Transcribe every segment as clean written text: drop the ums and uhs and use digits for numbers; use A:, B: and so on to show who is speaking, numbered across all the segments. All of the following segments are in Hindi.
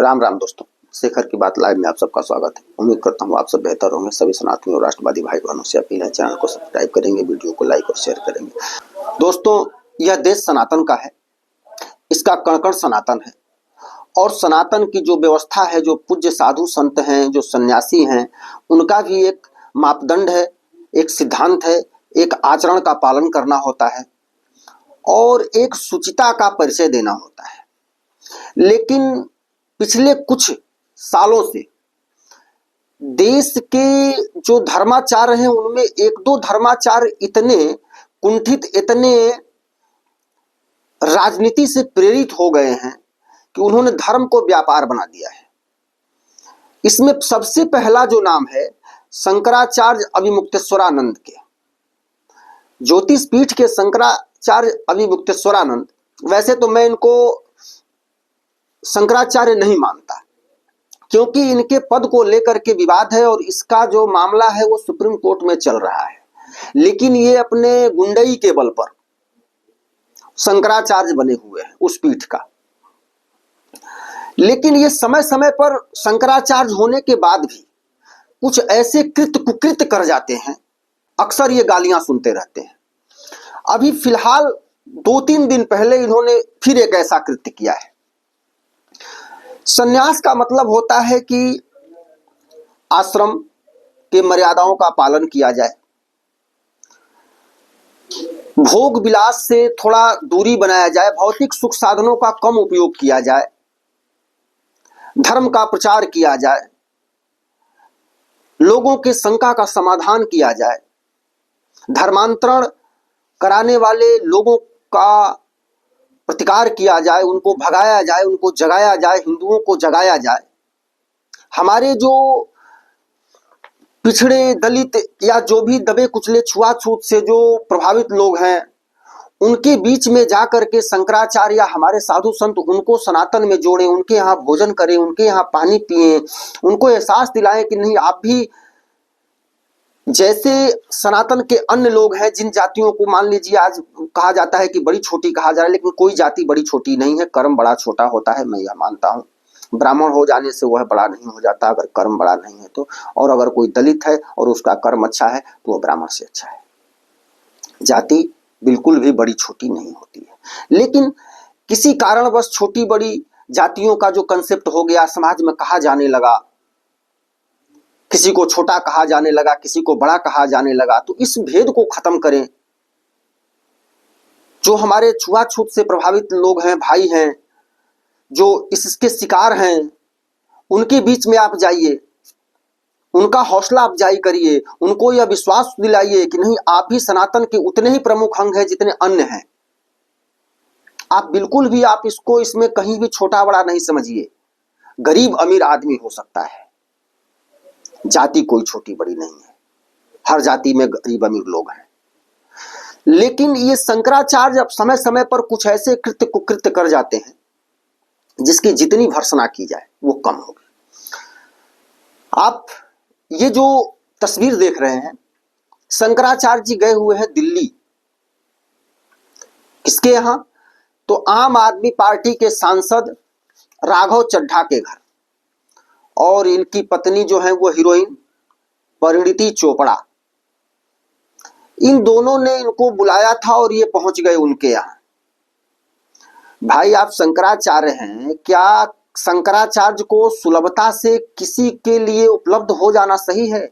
A: राम राम दोस्तों, शेखर की बात लाइव में आप सबका स्वागत है। उम्मीद करता हूँ आप सब बेहतर होंगे। सभी सनातनी और राष्ट्रवादी भाई बहनों से अपील है, चैनल को सब्सक्राइब करेंगे, वीडियो को लाइक और शेयर करेंगे। दोस्तों, यह देश सनातन का है, इसका कण कण सनातन है और सनातन की जो व्यवस्था है, जो पूज्य साधु संत हैं, जो सन्यासी हैं, उनका भी एक मापदंड है, एक सिद्धांत है, एक आचरण का पालन करना होता है और एक शुचिता का परिचय देना होता है। लेकिन पिछले कुछ सालों से देश के जो धर्माचार्य हैं, उनमें एक दो धर्माचार्य इतने कुंठित, इतने राजनीति से प्रेरित हो गए हैं कि उन्होंने धर्म को व्यापार बना दिया है। इसमें सबसे पहला जो नाम है शंकराचार्य अभिमुक्तेश्वरानंद के, ज्योतिष पीठ के शंकराचार्य अभिमुक्तेश्वरानंद। वैसे तो मैं इनको शंकराचार्य नहीं मानता, क्योंकि इनके पद को लेकर के विवाद है और इसका जो मामला है वो सुप्रीम कोर्ट में चल रहा है। लेकिन ये अपने गुंडई के बल पर शंकराचार्य बने हुए हैं उस पीठ का। लेकिन ये समय समय पर शंकराचार्य होने के बाद भी कुछ ऐसे कृत्य कुकृत्य कर जाते हैं, अक्सर ये गालियां सुनते रहते हैं। अभी फिलहाल 2-3 दिन पहले इन्होंने फिर एक ऐसा कृत्य किया है। संन्यास का मतलब होता है कि आश्रम के मर्यादाओं का पालन किया जाए, भोग विलास से थोड़ा दूरी बनाया जाए, भौतिक सुख साधनों का कम उपयोग किया जाए, धर्म का प्रचार किया जाए, लोगों के शंका का समाधान किया जाए, धर्मांतरण कराने वाले लोगों का प्रतिकार किया जाए, उनको भगाया जाए, उनको जगाया जाए, हिंदुओं को जगाया जाए। हमारे जो पिछड़े, दलित या जो भी दबे कुचले, छुआछूत से जो प्रभावित लोग हैं, उनके बीच में जाकर के शंकराचार्य या हमारे साधु संत उनको सनातन में जोड़ें, उनके यहाँ भोजन करें, उनके यहाँ पानी पिएं, उनको एहसास दिलाएं कि नहीं, आप भी जैसे सनातन के अन्य लोग हैं, जिन जातियों को मान लीजिए आज कहा जाता है कि बड़ी छोटी कहा जा रहा है, लेकिन कोई जाति बड़ी छोटी नहीं है, कर्म बड़ा छोटा होता है, मैं यह मानता हूँ। ब्राह्मण हो जाने से वह बड़ा नहीं हो जाता अगर कर्म बड़ा नहीं है तो। और अगर कोई दलित है और उसका कर्म अच्छा है तो वह ब्राह्मण से अच्छा है। जाति बिल्कुल भी बड़ी छोटी नहीं होती है। लेकिन किसी कारणवश छोटी बड़ी जातियों का जो कंसेप्ट हो गया, समाज में कहा जाने लगा, किसी को छोटा कहा जाने लगा, किसी को बड़ा कहा जाने लगा। तो इस भेद को खत्म करें। जो हमारे छुआछूत से प्रभावित लोग हैं, भाई हैं, जो इसके शिकार हैं, उनके बीच में आप जाइए, उनका हौसला अफजाई करिए, उनको यह विश्वास दिलाइए कि नहीं, आप भी सनातन के उतने ही प्रमुख अंग हैं जितने अन्य हैं। आप बिल्कुल भी आप इसको इसमें कहीं भी छोटा बड़ा नहीं समझिए। गरीब अमीर आदमी हो सकता है, जाति कोई छोटी बड़ी नहीं है, हर जाति में गरीब अमीर लोग हैं। लेकिन ये शंकराचार्य अब समय समय पर कुछ ऐसे कृत्य कुकृत्य कर जाते हैं जिसकी जितनी भर्त्सना की जाए वो कम होगी। आप ये जो तस्वीर देख रहे हैं, शंकराचार्य जी गए हुए हैं दिल्ली। किसके यहां? तो आम आदमी पार्टी के सांसद राघव चड्ढा के घर, और इनकी पत्नी जो है वो हीरोइन परिणीति चोपड़ा। इन दोनों ने इनको बुलाया था और ये पहुंच गए उनके यहां। भाई, आप शंकराचार्य हैं, क्या शंकराचार्य को सुलभता से किसी के लिए उपलब्ध हो जाना सही है?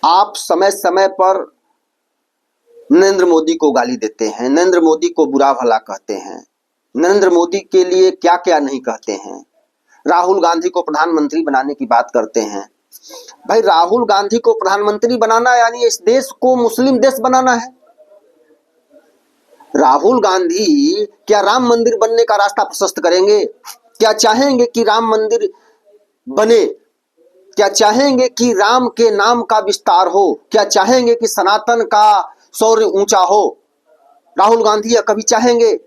A: आप समय समय पर नरेंद्र मोदी को गाली देते हैं, नरेंद्र मोदी को बुरा भला कहते हैं, नरेंद्र मोदी के लिए क्या क्या नहीं कहते हैं, राहुल गांधी को प्रधानमंत्री बनाने की बात करते हैं। भाई, राहुल गांधी को प्रधानमंत्री बनाना यानी इस देश को मुस्लिम देश बनाना है। राहुल गांधी क्या राम मंदिर बनने का रास्ता प्रशस्त करेंगे? क्या चाहेंगे कि राम मंदिर बने? क्या चाहेंगे कि राम के नाम का विस्तार हो? क्या चाहेंगे कि सनातन का शौर्य ऊंचा हो? राहुल गांधी कभी चाहेंगे?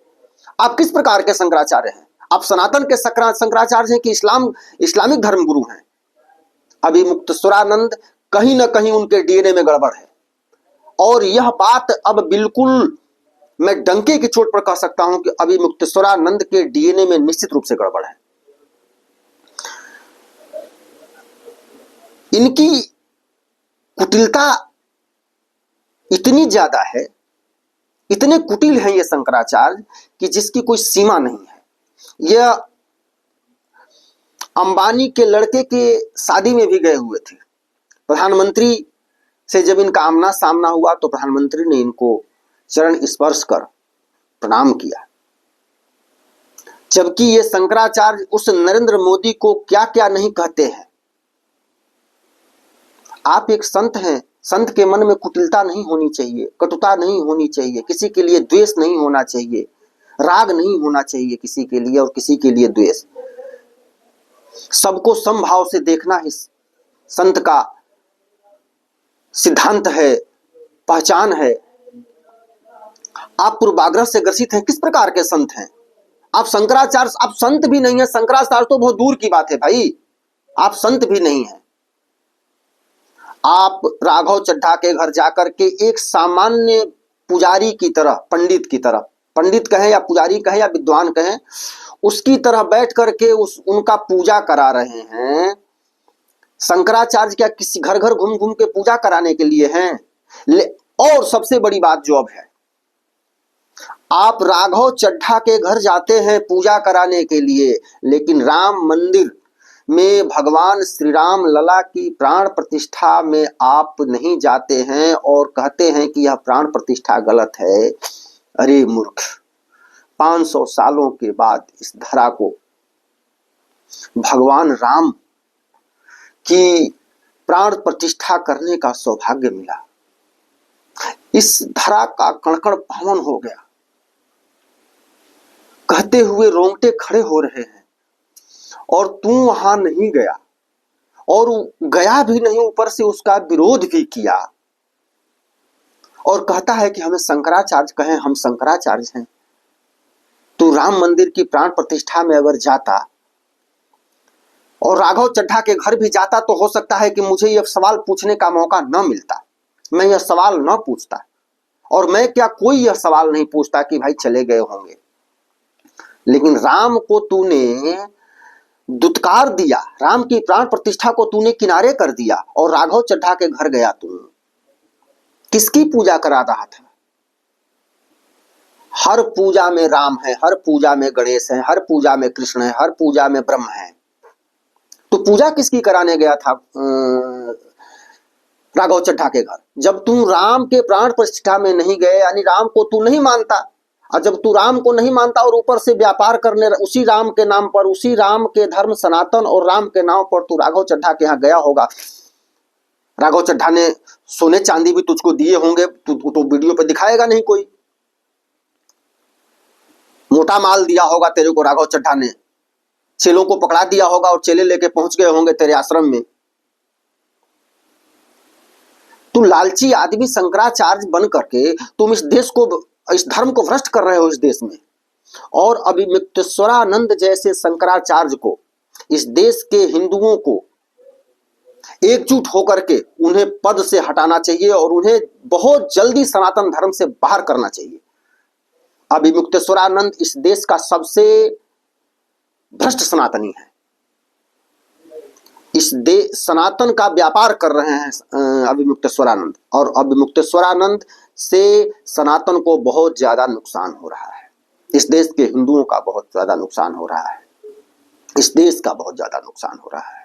A: आप किस प्रकार के शंकराचार्य हैं? आप सनातन के शंकराचार्य हैं कि इस्लामिक धर्म गुरु हैं? अभिमुक्तेश्वरानंद कहीं ना कहीं उनके डीएनए में गड़बड़ है और यह बात अब बिल्कुल मैं डंके की चोट पर कह सकता हूं कि अभिमुक्तेश्वरानंद के डीएनए में निश्चित रूप से गड़बड़ है। इनकी कुटिलता इतनी ज्यादा है, इतने कुटिल हैं ये शंकराचार्य कि जिसकी कोई सीमा नहीं है। यह अंबानी के लड़के के शादी में भी गए हुए थे। प्रधानमंत्री से जब इनका आमना सामना हुआ तो प्रधानमंत्री ने इनको चरण स्पर्श कर प्रणाम किया, जबकि ये शंकराचार्य उस नरेंद्र मोदी को क्या क्या नहीं कहते हैं। आप एक संत हैं, संत के मन में कुटिलता नहीं होनी चाहिए, कटुता नहीं होनी चाहिए, किसी के लिए द्वेष नहीं होना चाहिए, राग नहीं होना चाहिए किसी के लिए और किसी के लिए द्वेष। सबको समभाव से देखना ही संत का सिद्धांत है, पहचान है। आप पूर्वाग्रह से ग्रसित हैं, किस प्रकार के संत हैं आप? शंकराचार्य, आप संत भी नहीं है। शंकराचार्य तो बहुत दूर की बात है भाई, आप संत भी नहीं है। आप राघव चड्ढा के घर जाकर के एक सामान्य पुजारी की तरह, पंडित की तरह, पंडित कहें या पुजारी कहें या विद्वान कहें, उसकी तरह बैठ करके उनका पूजा करा रहे हैं। शंकराचार्य क्या किसी घर घर घूम घूम के पूजा कराने के लिए हैं? और सबसे बड़ी बात जो अब है, आप राघव चड्ढा के घर जाते हैं पूजा कराने के लिए, लेकिन राम मंदिर में भगवान श्री राम लला की प्राण प्रतिष्ठा में आप नहीं जाते हैं और कहते हैं कि यह प्राण प्रतिष्ठा गलत है। अरे मूर्ख, 500 सालों के बाद इस धरा को भगवान राम की प्राण प्रतिष्ठा करने का सौभाग्य मिला। इस धरा का कण-कण पावन हो गया। कहते हुए रोंगटे खड़े हो रहे हैं और तू वहां नहीं गया, और गया भी नहीं, ऊपर से उसका विरोध भी किया और कहता है कि हमें शंकराचार्य कहें, हम शंकराचार्य हैं। तू राम मंदिर की प्राण प्रतिष्ठा में अगर जाता और राघव चड्ढा के घर भी जाता तो हो सकता है कि मुझे यह सवाल पूछने का मौका न मिलता, मैं यह सवाल न पूछता। और मैं क्या, कोई यह सवाल नहीं पूछता कि भाई चले गए होंगे। लेकिन राम को तूने दुत्कार दिया, राम की प्राण प्रतिष्ठा को तूने किनारे कर दिया और राघव चड्ढा के घर गया। तू किसकी पूजा करा रहा था? हर पूजा में राम है, हर पूजा में गणेश है, हर पूजा में कृष्ण है, हर पूजा में ब्रह्म है। तो पूजा किसकी कराने गया था राघव चड्ढा के घर? जब तू राम के प्राण प्रतिष्ठा में नहीं गए, यानी राम को तू नहीं मानता, और जब तू राम को नहीं मानता और ऊपर से व्यापार करने उसी राम के नाम पर, उसी राम के धर्म सनातन और राम के नाम पर तू राघव चड्ढा के यहाँ गया होगा। राघव चड्ढा ने सोने चांदी भी तुझको दिए होंगे, तो वीडियो पे दिखाएगा नहीं कोई। मोटा माल दिया होगा तेरे को राघव चड्ढा ने, चेलों को पकड़ा दिया होगा और चेले लेके पहुंच गए होंगे तेरे आश्रम में। तू लालची आदमी शंकराचार्य बन करके तुम इस देश को, इस धर्म को भ्रष्ट कर रहे हो इस देश में। और अभिमुक्तेश्वरानंद जैसे शंकराचार्य को, इस देश के हिंदुओं को एकजुट होकर के उन्हें पद से हटाना चाहिए और उन्हें बहुत जल्दी सनातन धर्म से बाहर करना चाहिए। अभिमुक्तेश्वरानंद इस देश का सबसे भ्रष्ट सनातनी है। इस देश सनातन का व्यापार कर रहे हैं अभिमुक्तेश्वरानंद, और अभिमुक्तेश्वरानंद से सनातन को बहुत ज्यादा नुकसान हो रहा है। इस देश के हिंदुओं का बहुत ज्यादा नुकसान हो रहा है, इस देश का बहुत ज्यादा नुकसान हो रहा है।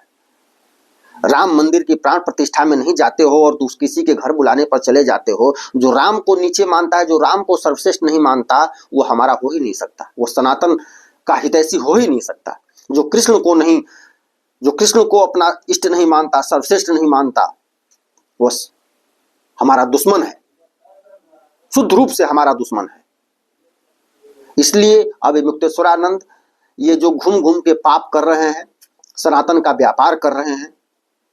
A: राम मंदिर की प्राण प्रतिष्ठा में नहीं जाते हो और किसी के घर बुलाने पर चले जाते हो। जो राम को नीचे मानता है, जो राम को सर्वश्रेष्ठ नहीं मानता, वो हमारा हो ही नहीं सकता, वो सनातन का हितैषी हो ही नहीं सकता। जो कृष्ण को नहीं, जो कृष्ण को अपना इष्ट नहीं मानता, सर्वश्रेष्ठ नहीं मानता, वो हमारा दुश्मन है, शुद्ध रूप से हमारा दुश्मन है। इसलिए अभिमुक्तेश्वरानंद ये जो घूम घूम के पाप कर रहे हैं, सनातन का व्यापार कर रहे हैं,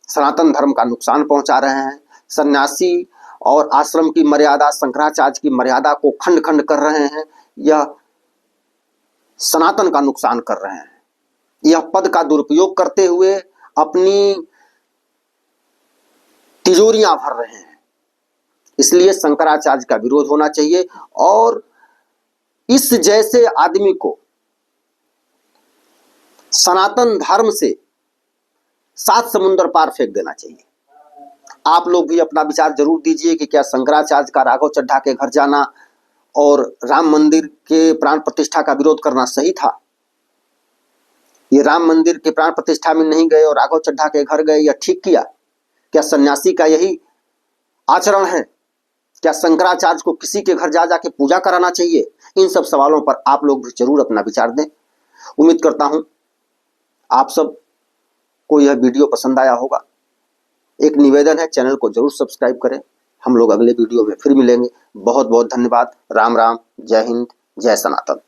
A: सनातन धर्म का नुकसान पहुंचा रहे हैं, सन्यासी और आश्रम की मर्यादा, शंकराचार्य की मर्यादा को खंड खंड कर रहे हैं, यह सनातन का नुकसान कर रहे हैं। यह पद का दुरुपयोग करते हुए अपनी तिजोरियां भर रहे हैं। इसलिए शंकराचार्य का विरोध होना चाहिए और इस जैसे आदमी को सनातन धर्म से 7 समुंदर पार फेंक देना चाहिए। आप लोग भी अपना विचार जरूर दीजिए कि क्या शंकराचार्य का राघव चड्ढा के घर जाना और राम मंदिर के प्राण प्रतिष्ठा का विरोध करना सही था? ये राम मंदिर के प्राण प्रतिष्ठा में नहीं गए और राघव चड्ढा के घर गए, या ठीक किया? क्या सन्यासी का यही आचरण है? क्या शंकराचार्य को किसी के घर जा जाके पूजा कराना चाहिए? इन सब सवालों पर आप लोग भी जरूर अपना विचार दें। उम्मीद करता हूं आप सब को यह वीडियो पसंद आया होगा। एक निवेदन है, चैनल को जरूर सब्सक्राइब करें। हम लोग अगले वीडियो में फिर मिलेंगे। बहुत बहुत धन्यवाद। राम राम, जय हिंद, जय सनातन।